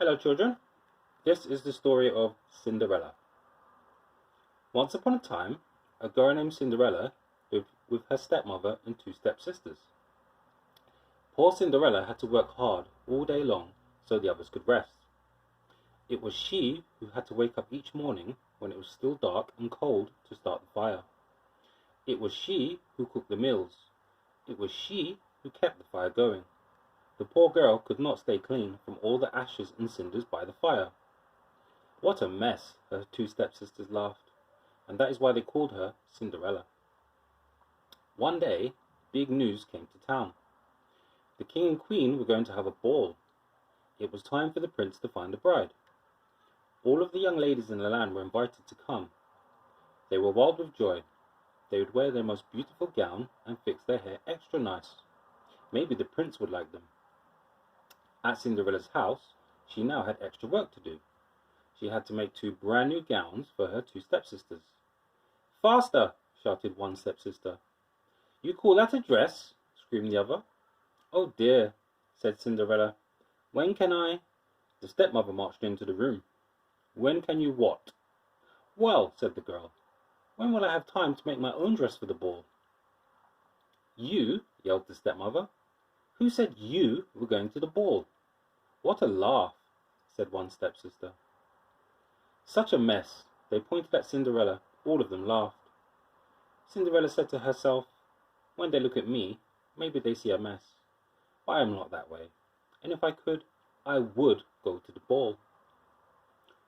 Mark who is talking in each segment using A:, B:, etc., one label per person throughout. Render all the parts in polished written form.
A: Hello, children. This is the story of Cinderella. Once upon a time, a girl named Cinderella lived with her stepmother and two stepsisters. Poor Cinderella had to work hard all day long so the others could rest. It was she who had to wake up each morning when it was still dark and cold to start the fire. It was she who cooked the meals. It was she who kept the fire going. The poor girl could not stay clean from all the ashes and cinders by the fire. What a mess, her two stepsisters laughed, and that is why they called her Cinderella. One day, big news came to town. The king and queen were going to have a ball. It was time for the prince to find a bride. All of the young ladies in the land were invited to come. They were wild with joy. They would wear their most beautiful gown and fix their hair extra nice. Maybe the prince would like them. At Cinderella's house, she now had extra work to do. She had to make two brand new gowns for her two stepsisters. "Faster!" shouted one stepsister. "You call that a dress?" screamed the other. "Oh dear," said Cinderella. "When can I—" The stepmother marched into the room. "When can you what?" "Well," said the girl, "when will I have time to make my own dress for the ball?" "You?" yelled the stepmother. "Who said you were going to the ball?" "What a laugh," said one stepsister. Such a mess. They pointed at Cinderella. All of them laughed. Cinderella said to herself, "When they look at me, maybe they see a mess. But I am not that way. And if I could, I would go to the ball."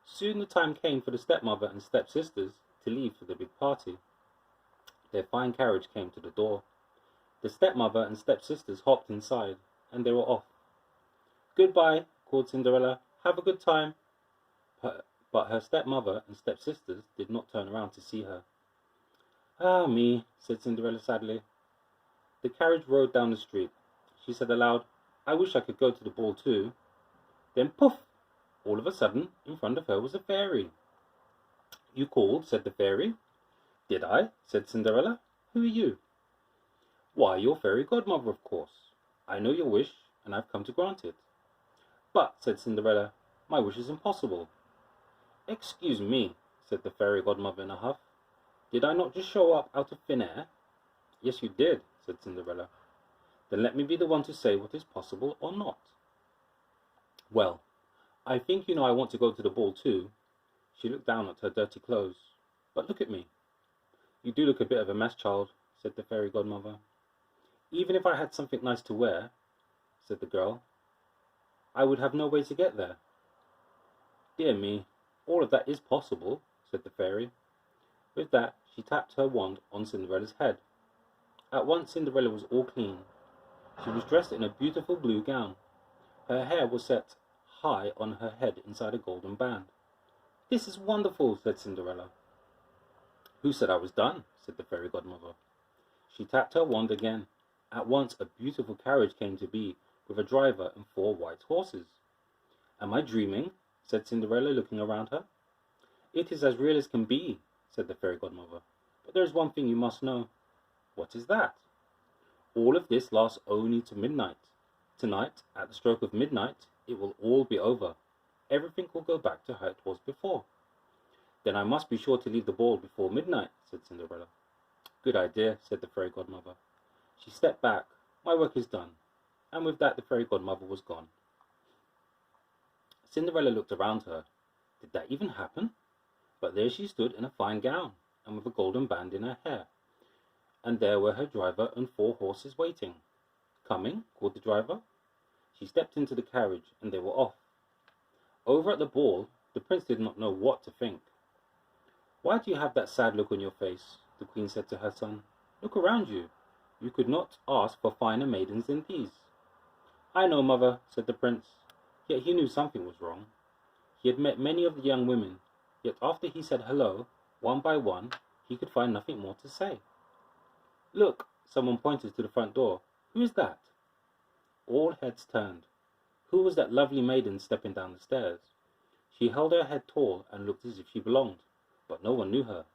A: Soon the time came for the stepmother and stepsisters to leave for the big party. Their fine carriage came to the door. The stepmother and stepsisters hopped inside, and they were off. "Goodbye," called Cinderella. "Have a good time." But her stepmother and stepsisters did not turn around to see her. "Ah, me," said Cinderella sadly. The carriage rode down the street. She said aloud, "I wish I could go to the ball too." Then poof! All of a sudden, in front of her was a fairy. "You called," said the fairy. "Did I?" said Cinderella. "Who are you?" "Why, your fairy godmother, of course. I know your wish, and I've come to grant it." "But," said Cinderella, "my wish is impossible." "Excuse me," said the fairy godmother in a huff. "Did I not just show up out of thin air?" "Yes, you did," said Cinderella. "Then let me be the one to say what is possible or not." "Well, I think you know I want to go to the ball too." She looked down at her dirty clothes. "But look at me." "You do look a bit of a mess, child," said the fairy godmother. "Even if I had something nice to wear," said the girl, "I would have no way to get there." "Dear me, all of that is possible," said the fairy. With that, she tapped her wand on Cinderella's head. At once Cinderella was all clean. She was dressed in a beautiful blue gown. Her hair was set high on her head inside a golden band. "This is wonderful," said Cinderella. "Who said I was done?" said the fairy godmother. She tapped her wand again. At once a beautiful carriage came to be, with a driver and 4 white horses. "Am I dreaming?" said Cinderella, looking around her. "It is as real as can be," said the fairy godmother. "But there is one thing you must know." "What is that?" "All of this lasts only to midnight. Tonight, at the stroke of midnight, it will all be over. Everything will go back to how it was before." "Then I must be sure to leave the ball before midnight," said Cinderella. "Good idea," said the fairy godmother. She stepped back. "My work is done." And with that the fairy godmother was gone. Cinderella looked around her. Did that even happen? But there she stood in a fine gown, and with a golden band in her hair. And there were her driver and 4 horses waiting. "Coming?" called the driver. She stepped into the carriage, and they were off. Over at the ball, the prince did not know what to think. "Why do you have that sad look on your face?" the queen said to her son. "Look around you. You could not ask for finer maidens than these." "I know, mother," said the prince. Yet he knew something was wrong. He had met many of the young women, yet after he said hello, one by one, he could find nothing more to say. "Look," someone pointed to the front door. "Who is that?" All heads turned. Who was that lovely maiden stepping down the stairs? She held her head tall and looked as if she belonged, but no one knew her.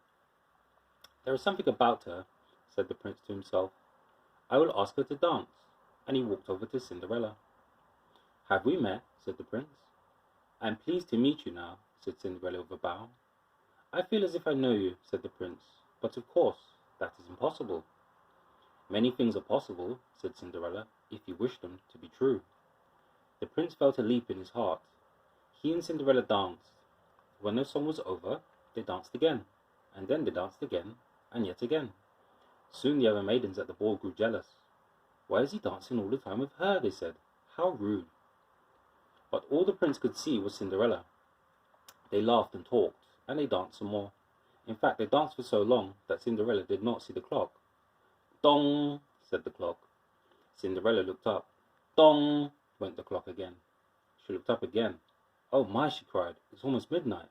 A: "There is something about her," said the prince to himself. "I will ask her to dance." And he walked over to Cinderella. "Have we met?" said the prince. "I am pleased to meet you now," said Cinderella with a bow. "I feel as if I know you," said the prince, "but of course that is impossible." "Many things are possible," said Cinderella, "if you wish them to be true." The prince felt a leap in his heart. He and Cinderella danced. When their song was over, they danced again, and then they danced again, and yet again. Soon the other maidens at the ball grew jealous. "Why is he dancing all the time with her?" they said. "How rude!" But all the prince could see was Cinderella. They laughed and talked, and they danced some more. In fact, they danced for so long that Cinderella did not see the clock. "Dong!" said the clock. Cinderella looked up. "Dong!" went the clock again. She looked up again. "Oh my!" she cried. "It's almost midnight."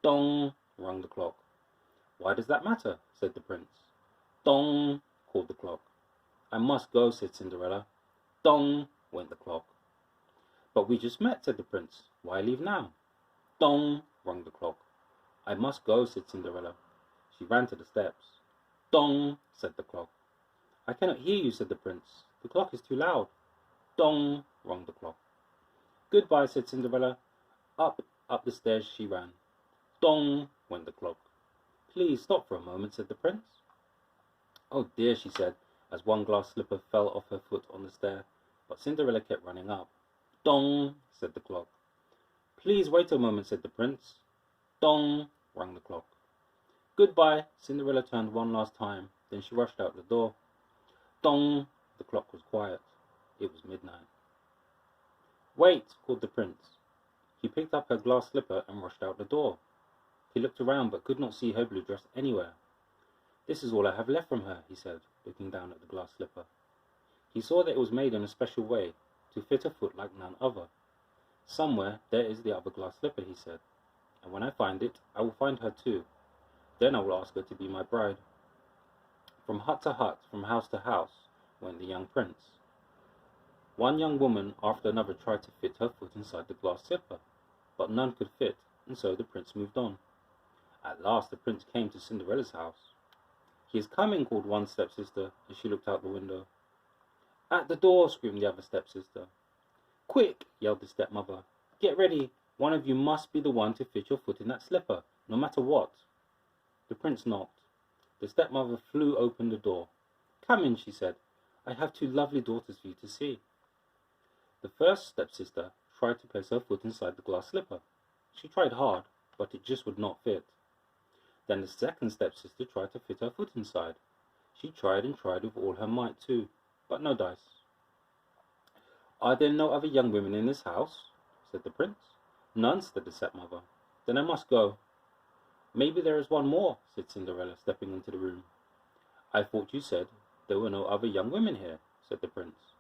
A: "Dong!" rang the clock. "Why does that matter?" said the prince. "Dong!" called the clock. "I must go," said Cinderella. "Dong!" went the clock. "But we just met," said the prince. "Why leave now?" "Dong!" rang the clock. "I must go," said Cinderella. She ran to the steps. "Dong!" said the clock. "I cannot hear you," said the prince. "The clock is too loud." "Dong!" rang the clock. "Goodbye," said Cinderella. Up the stairs she ran. "Dong!" went the clock. "Please stop for a moment," said the prince. "Oh dear," she said, as one glass slipper fell off her foot on the stair, but Cinderella kept running up. "Dong!" said the clock. "Please wait a moment," said the prince. "Dong!" rang the clock. "Goodbye." Cinderella turned one last time, then she rushed out the door. Dong! The clock was quiet. It was midnight. "Wait!" called the prince. He picked up her glass slipper and rushed out the door. He looked around but could not see her blue dress anywhere. "This is all I have left from her," he said, looking down at the glass slipper. He saw that it was made in a special way, to fit a foot like none other. "Somewhere there is the other glass slipper," he said, "and when I find it, I will find her too. Then I will ask her to be my bride." From hut to hut, from house to house, went the young prince. One young woman after another tried to fit her foot inside the glass slipper, but none could fit, and so the prince moved on. At last the prince came to Cinderella's house. "He is coming," called one stepsister as she looked out the window. "At the door!" screamed the other stepsister. "Quick!" yelled the stepmother. "Get ready! One of you must be the one to fit your foot in that slipper, no matter what." The prince knocked. The stepmother flew open the door. "Come in," she said. "I have two lovely daughters for you to see." The first stepsister tried to place her foot inside the glass slipper. She tried hard, but it just would not fit. Then the second stepsister tried to fit her foot inside. She tried and tried with all her might too, but no dice. "Are there no other young women in this house?" said the prince. "None," said the stepmother. "Then I must go." "Maybe there is one more," said Cinderella, stepping into the room. "I thought you said there were no other young women here," said the prince.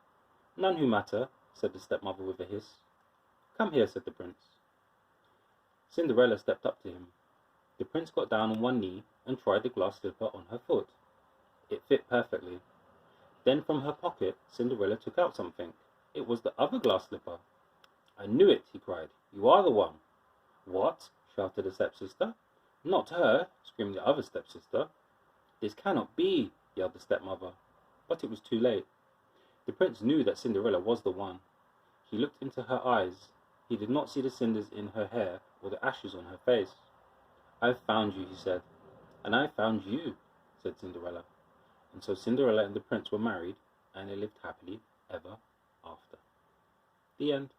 A: "None who matter," said the stepmother with a hiss. "Come here," said the prince. Cinderella stepped up to him. The prince got down on one knee and tried the glass slipper on her foot. It fit perfectly. Then from her pocket Cinderella took out something. It was the other glass slipper. "I knew it," he cried. "You are the one." "What?" shouted the stepsister. "Not her!" screamed the other stepsister. "This cannot be!" yelled the stepmother. But it was too late. The prince knew that Cinderella was the one. He looked into her eyes. He did not see the cinders in her hair or the ashes on her face. "I've found you," he said. "And I found you," said Cinderella. And so Cinderella and the prince were married, and they lived happily ever after. The end.